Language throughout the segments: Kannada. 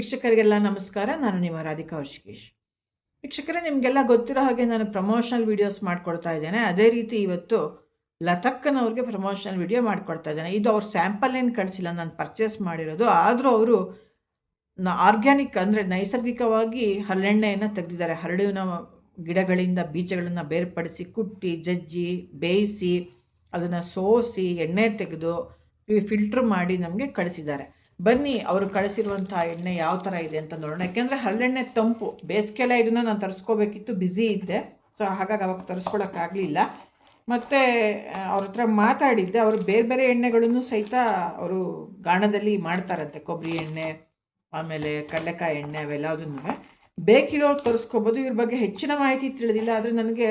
ವೀಕ್ಷಕರಿಗೆಲ್ಲ ನಮಸ್ಕಾರ. ನಾನು ನಿಮ್ಮ ರಾಧಿಕಾ ಋಷಿಕೇಶ್. ವೀಕ್ಷಕರೇ, ನಿಮಗೆಲ್ಲ ಗೊತ್ತಿರೋ ಹಾಗೆ ನಾನು ಪ್ರಮೋಷನಲ್ ವೀಡಿಯೋಸ್ ಮಾಡಿಕೊಡ್ತಾ ಇದ್ದೇನೆ. ಅದೇ ರೀತಿ ಇವತ್ತು ಲತಕ್ಕನವ್ರಿಗೆ ಪ್ರಮೋಷನಲ್ ವೀಡಿಯೋ ಮಾಡಿಕೊಡ್ತಾ ಇದ್ದೇನೆ. ಇದು ಅವ್ರ ಸ್ಯಾಂಪಲ್ ಏನು ಕಳಿಸಿಲ್ಲ, ನಾನು ಪರ್ಚೇಸ್ ಮಾಡಿರೋದು. ಆದರೂ ಅವರು ಆರ್ಗ್ಯಾನಿಕ್ ಅಂದರೆ ನೈಸರ್ಗಿಕವಾಗಿ ಹರಳೆಣ್ಣೆಯನ್ನು ತೆಗೆದಿದ್ದಾರೆ. ಹರಳಿನ ಗಿಡಗಳಿಂದ ಬೀಜಗಳನ್ನು ಬೇರ್ಪಡಿಸಿ ಕುಟ್ಟಿ ಜಜ್ಜಿ ಬೇಯಿಸಿ ಅದನ್ನು ಸೋಸಿ ಎಣ್ಣೆ ತೆಗೆದು ಫಿಲ್ಟ್ರ್ ಮಾಡಿ ನಮಗೆ ಕಳಿಸಿದ್ದಾರೆ. ಬನ್ನಿ ಅವರು ಕಳಿಸಿರುವಂಥ ಎಣ್ಣೆ ಯಾವ ಥರ ಇದೆ ಅಂತ ನೋಡೋಣ. ಯಾಕೆಂದರೆ ಹರಳೆಣ್ಣೆ ತಂಪು, ಬೇಸಿಗೆಲ್ಲ ಇದನ್ನು ನಾನು ತರಿಸ್ಕೋಬೇಕಿತ್ತು, ಬ್ಯುಸಿ ಇದ್ದೆ. ಸೊ ಹಾಗಾಗಿ ಅವಾಗ ತರಿಸ್ಕೊಳಕ್ಕಾಗಲಿಲ್ಲ. ಮತ್ತು ಅವ್ರ ಹತ್ರ ಮಾತಾಡಿದ್ದೆ. ಅವರು ಬೇರೆ ಬೇರೆ ಎಣ್ಣೆಗಳನ್ನು ಸಹಿತ ಅವರು ಗಾಣದಲ್ಲಿ ಮಾಡ್ತಾರಂತೆ. ಕೊಬ್ಬರಿ ಎಣ್ಣೆ, ಆಮೇಲೆ ಕಡಲೆಕಾಯಿ ಎಣ್ಣೆ, ಅವೆಲ್ಲದನ್ನು ಬೇಕಿರೋರು ತರಿಸ್ಕೋಬೋದು. ಇವ್ರ ಬಗ್ಗೆ ಹೆಚ್ಚಿನ ಮಾಹಿತಿ ತಿಳಿದಿಲ್ಲ. ಆದರೆ ನನಗೆ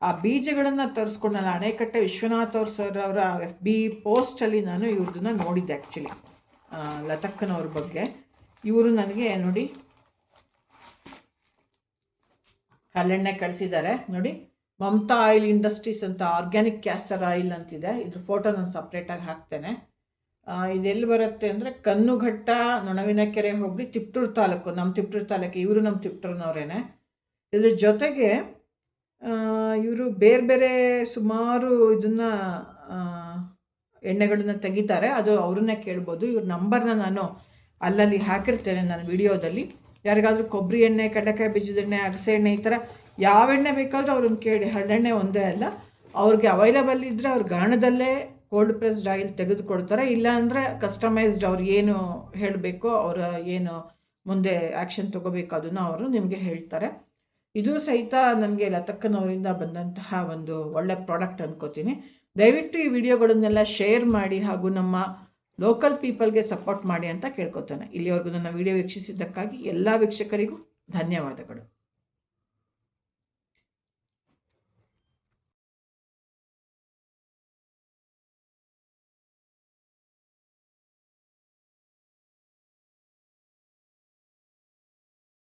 ಆ ಬೀಜಗಳನ್ನು ತರಿಸ್ಕೊಂಡಲ್ಲ, ಅಣೆಕಟ್ಟೆ ವಿಶ್ವನಾಥ್ ಸರ್ ಅವರ FB ಪೋಸ್ಟಲ್ಲಿ ನಾನು ಇವ್ರದನ್ನ ನೋಡಿದ್ದೆ. ಆ್ಯಕ್ಚುಲಿ ಲತಕ್ಕನವ್ರ ಬಗ್ಗೆ ಇವರು ನನಗೆ ನೋಡಿ ಹರಳೆಣ್ಣೆ ಕಳಿಸಿದ್ದಾರೆ. ನೋಡಿ, ಮಮತಾ ಆಯಿಲ್ ಇಂಡಸ್ಟ್ರೀಸ್ ಅಂತ ಆರ್ಗ್ಯಾನಿಕ್ ಕ್ಯಾಸ್ಟರ್ ಆಯಿಲ್ ಅಂತಿದೆ. ಇದ್ರ ಫೋಟೋ ನಾನು ಸಪ್ರೇಟಾಗಿ ಹಾಕ್ತೇನೆ. ಇದೆಲ್ಲಿ ಬರುತ್ತೆ ಅಂದರೆ ಕನ್ನುಘಟ್ಟ, ನೊಣವಿನಕೆರೆ ಹೋಬಳಿ, ತಿಪ್ಟೂರು ತಾಲೂಕು. ನಮ್ಮ ತಿಪ್ಟೂರು ತಾಲೂಕು. ಇವರು ನಮ್ಮ ತಿಪ್ಟೂರಿನವರೇನೆ. ಇದ್ರ ಜೊತೆಗೆ ಇವರು ಬೇರೆ ಬೇರೆ ಸುಮಾರು ಇದನ್ನು ಎಣ್ಣೆಗಳನ್ನ ತೆಗಿತಾರೆ. ಅದು ಅವ್ರನ್ನೇ ಕೇಳ್ಬೋದು. ಇವ್ರ ನಂಬರ್ನ ನಾನು ಅಲ್ಲಲ್ಲಿ ಹಾಕಿರ್ತೇನೆ ನನ್ನ ವಿಡಿಯೋದಲ್ಲಿ. ಯಾರಿಗಾದರೂ ಕೊಬ್ಬರಿ ಎಣ್ಣೆ, ಕಡಲೆಕಾಯಿ ಬೀಜದ ಎಣ್ಣೆ, ಅಗಸೆ ಎಣ್ಣೆ, ಈ ಥರ ಯಾವ ಎಣ್ಣೆ ಬೇಕಾದರೂ ಅವ್ರನ್ನ ಕೇಳಿ. ಹರಳೆಣ್ಣೆ ಒಂದೇ ಅಲ್ಲ, ಅವ್ರಿಗೆ ಅವೈಲಬಲ್ ಇದ್ದರೆ ಅವ್ರ ಗಾಣದಲ್ಲೇ ಕೋಲ್ಡ್ ಪ್ರೆಸ್ಡ್ ಆಯಿಲ್ ತೆಗೆದು ಕೊಡ್ತಾರೆ. ಇಲ್ಲಾಂದರೆ ಕಸ್ಟಮೈಸ್ಡ್ ಅವ್ರು ಏನು ಹೇಳಬೇಕೋ, ಅವರ ಏನು ಮುಂದೆ ಆ್ಯಕ್ಷನ್ ತೊಗೋಬೇಕು ಅದನ್ನು ಅವರು ನಿಮಗೆ ಹೇಳ್ತಾರೆ. ಇದು ಸಹಿತ ನನಗೆ ಲತಕ್ಕನವರಿಂದ ಬಂದಂತಹ ಒಂದು ಒಳ್ಳೆ ಪ್ರಾಡಕ್ಟ್ ಅನ್ಕೋತೀನಿ. ದಯವಿಟ್ಟು ಈ ವಿಡಿಯೋಗಳನ್ನೆಲ್ಲ ಶೇರ್ ಮಾಡಿ ಹಾಗೂ ನಮ್ಮ ಲೋಕಲ್ ಪೀಪಲ್ಗೆ ಸಪೋರ್ಟ್ ಮಾಡಿ ಅಂತ ಕೇಳ್ಕೊತಾನೆ. ಇಲ್ಲಿವರೆಗೂ ನನ್ನ ವಿಡಿಯೋ ವೀಕ್ಷಿಸಿದ್ದಕ್ಕಾಗಿ ಎಲ್ಲ ವೀಕ್ಷಕರಿಗೂ ಧನ್ಯವಾದಗಳು.